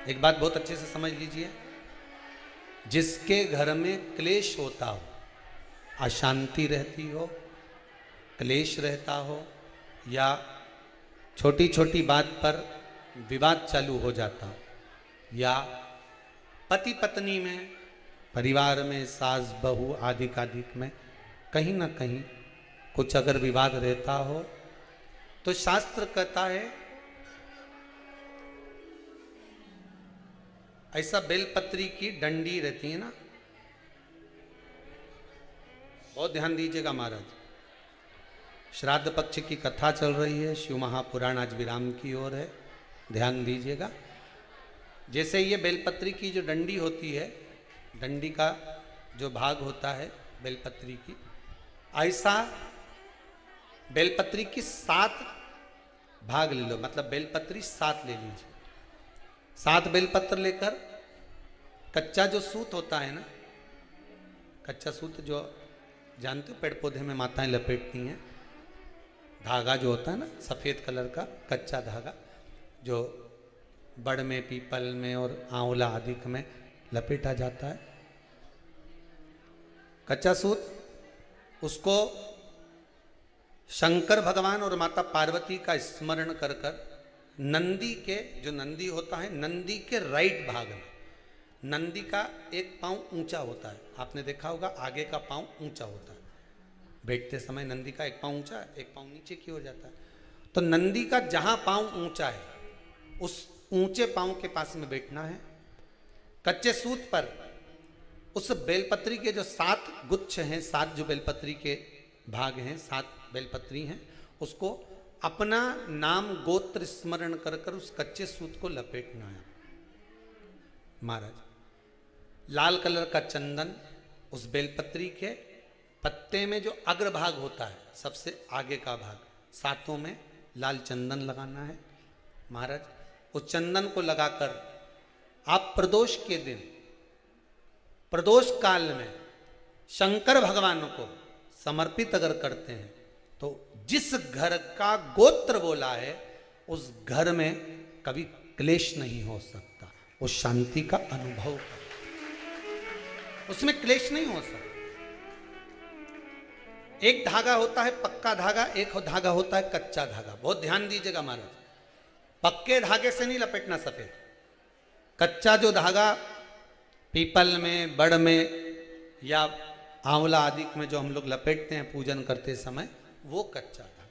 एक बात बहुत अच्छे से समझ लीजिए, जिसके घर में क्लेश होता हो, अशांति रहती हो, क्लेश रहता हो, या छोटी छोटी बात पर विवाद चालू हो जाता हो, या पति पत्नी में, परिवार में, सास बहू आदि कादिक में कहीं ना कहीं कुछ अगर विवाद रहता हो, तो शास्त्र कहता है ऐसा बेलपत्री की डंडी रहती है ना, बहुत ध्यान दीजिएगा महाराज। श्राद्ध पक्ष की कथा चल रही है, शिव महापुराण आज विराम की ओर है, ध्यान दीजिएगा। जैसे ये बेलपत्री की जो डंडी होती है, डंडी का जो भाग होता है बेलपत्री की, ऐसा बेलपत्री की 7 भाग ले लो, मतलब बेलपत्री 7 ले लीजिए। 7 बेलपत्र लेकर कच्चा जो सूत होता है ना, कच्चा सूत जो जानते हो पेड़ पौधे में माताएं लपेटती हैं, धागा जो होता है ना सफ़ेद कलर का कच्चा धागा, जो बड़ में, पीपल में और आंवला आदि में लपेटा जाता है, कच्चा सूत, उसको शंकर भगवान और माता पार्वती का स्मरण कर कर नंदी के, जो नंदी होता है, नंदी के राइट भाग में, नंदी का एक पांव ऊंचा होता है, आपने देखा होगा आगे का पांव ऊंचा होता है, बैठते समय नंदी का एक पांव ऊंचा है, एक पांव नीचे की ओर जाता है। तो नंदी का जहां पांव ऊंचा है उस ऊंचे पांव के पास में बैठना है। कच्चे सूत पर उस बेलपत्री के जो 7 गुच्छ हैं, 7 जो बेलपत्री के भाग हैं, 7 बेलपत्री हैं, उसको अपना नाम गोत्र स्मरण कर कर उस कच्चे सूत को लपेटना है महाराज। लाल कलर का चंदन उस बेलपत्री के पत्ते में जो अग्रभाग होता है, सबसे आगे का भाग, 7 में लाल चंदन लगाना है महाराज। उस चंदन को लगाकर आप प्रदोष के दिन, प्रदोष काल में शंकर भगवान को समर्पित अगर करते हैं तो जिस घर का गोत्र बोला है उस घर में कभी क्लेश नहीं हो सकता, उस शांति का अनुभव कर, उसमें क्लेश नहीं हो सकता। एक धागा होता है पक्का धागा, एक धागा होता है कच्चा धागा, बहुत ध्यान दीजिएगा महाराज। पक्के धागे से नहीं लपेटना सफेद, कच्चा जो धागा पीपल में, बड़ में या आंवला आदि में जो हम लोग लपेटते हैं पूजन करते समय, वो कच्चा धागा।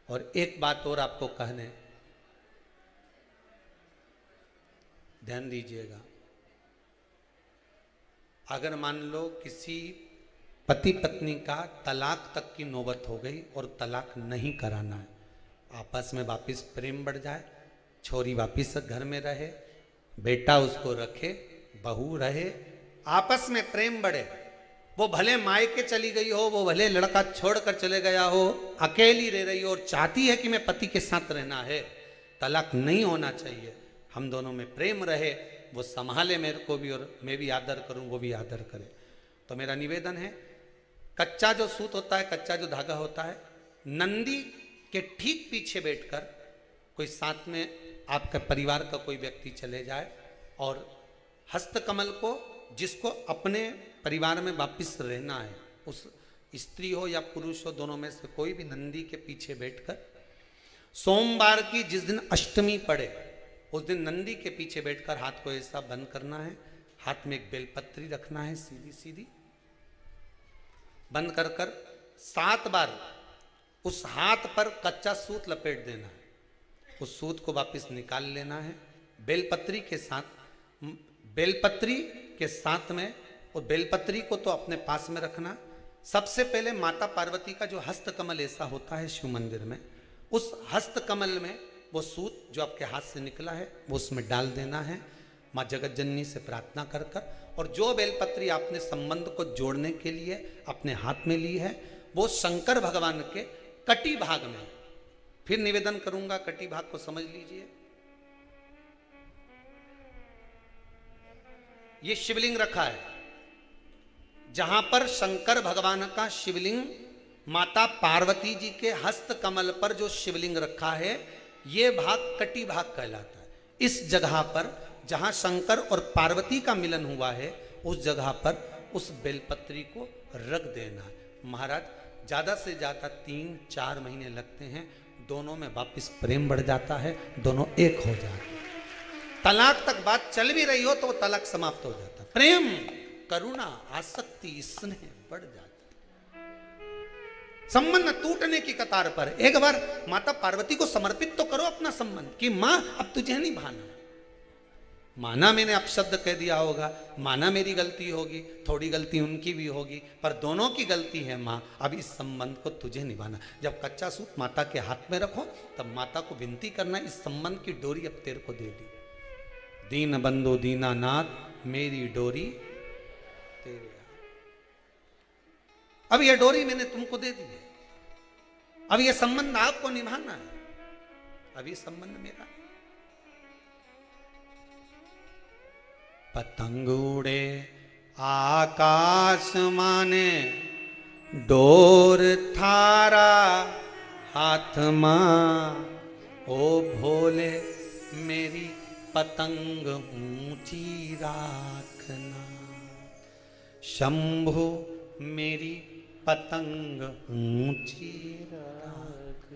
और एक बात और आपको कहने, ध्यान दीजिएगा, अगर मान लो किसी पति पत्नी का तलाक तक की नौबत हो गई और तलाक नहीं कराना है, आपस में वापिस प्रेम बढ़ जाए, छोरी वापिस घर में रहे, बेटा उसको रखे, बहू रहे, आपस में प्रेम बढ़े, वो भले मायके चली गई हो, वो भले लड़का छोड़कर चले गया हो, अकेली रह रही हो और चाहती है कि मैं पति के साथ रहना है, तलाक नहीं होना चाहिए, हम दोनों में प्रेम रहे, वो संभाले मेरे को भी और मैं भी आदर करूं, वो भी आदर करे। तो मेरा निवेदन है, कच्चा जो सूत होता है, कच्चा जो धागा होता है, नंदी के ठीक पीछे बैठकर कोई साथ में आपका परिवार का कोई व्यक्ति चले जाए और हस्तकमल को, जिसको अपने परिवार में वापिस रहना है, उस स्त्री हो या पुरुष हो, दोनों में से कोई भी नंदी के पीछे बैठकर, सोमवार की जिस दिन अष्टमी पड़े उस दिन नंदी के पीछे बैठकर हाथ को ऐसा बंद करना है, हाथ में एक बेलपत्री रखना है, सीधी सीधी बंद कर कर 7 बार उस हाथ पर कच्चा सूत लपेट देना है, उस सूत को वापस निकाल लेना है बेलपत्री के साथ, बेलपत्री के साथ में, और बेलपत्री को तो अपने पास में रखना। सबसे पहले माता पार्वती का जो हस्तकमल ऐसा होता है शिव मंदिर में, उस हस्तकमल में वो सूत जो आपके हाथ से निकला है वो उसमें डाल देना है, माँ जगत जननी से प्रार्थना कर कर, और जो बेलपत्री आपने संबंध को जोड़ने के लिए अपने हाथ में ली है वो शंकर भगवान के कटी भाग में, फिर निवेदन करूंगा कटी भाग को समझ लीजिए। ये शिवलिंग रखा है, जहां पर शंकर भगवान का शिवलिंग, माता पार्वती जी के हस्त कमल पर जो शिवलिंग रखा है, ये भाग कटी भाग कहलाता है। इस जगह पर जहां शंकर और पार्वती का मिलन हुआ है, उस जगह पर उस बेलपत्री को रख देना है। महाराज ज्यादा से ज्यादा 3-4 महीने लगते हैं, दोनों में वापिस प्रेम बढ़ जाता है, दोनों एक हो जाते हैं। तलाक तक बात चल भी रही हो तो वो तलाक समाप्त हो जाता है। प्रेम, करुणा, आसक्ति, स्नेह बढ़ जाता है। संबंध टूटने की कतार पर एक बार माता पार्वती को समर्पित तो करो अपना संबंध कि मां अब तुझे नहीं भाना। माना मैंने अपशब्द कह दिया होगा, माना मेरी गलती होगी, थोड़ी गलती उनकी भी होगी, पर दोनों की गलती है मां, अब इस संबंध को तुझे निभाना। जब कच्चा सूत माता के हाथ में रखो तब माता को विनती करना, इस संबंध की डोरी अब तेरे को दे दी। दीन बंधु दीनानाथ मेरी डोरी तेरे हाथ। अब यह डोरी मैंने तुमको दे दी है, अब यह संबंध आपको निभाना है, अब ये संबंध मेरा। पतंग उड़े आकाश माने, डोर थारा हाथ मां, ओ भोले मेरी पतंग ऊंची राखना। शंभु मेरी पतंग ऊंची राख,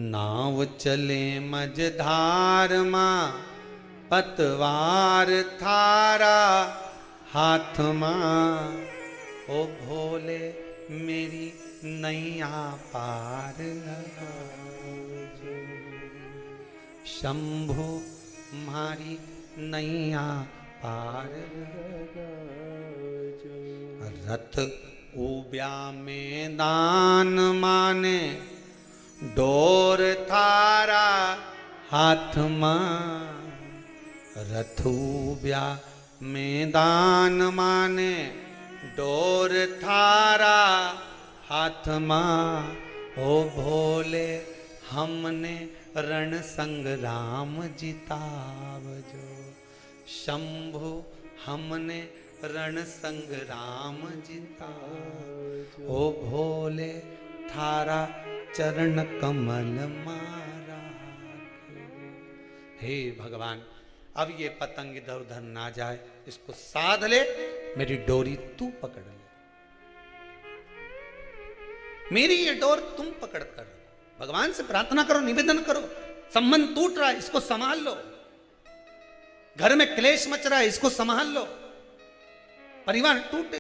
नाव चले मझधार मां, पतवार थारा हाथ मां, ओ भोले मेरी नैया पार लगा। शंभु मारी नैया पार लगा। रथ उब्या मैदान माने, डोर थारा हाथ मां, रथूब्या मैदान माने, डोर थारा हाथ मां, ओ भोले हमने रण संग्राम जितावजो। शंभु हमने रण संग्राम जितावजो, ओ भोले थारा चरण कमल मारा। हे भगवान, अब ये पतंग इधर उधर ना जाए, इसको साध ले, मेरी डोरी तू पकड़ ले, मेरी ये डोर तुम पकड़ कर भगवान से प्रार्थना करो, निवेदन करो। संबंध टूट रहा है, इसको संभाल लो। घर में क्लेश मच रहा है, इसको संभाल लो। परिवार टूटे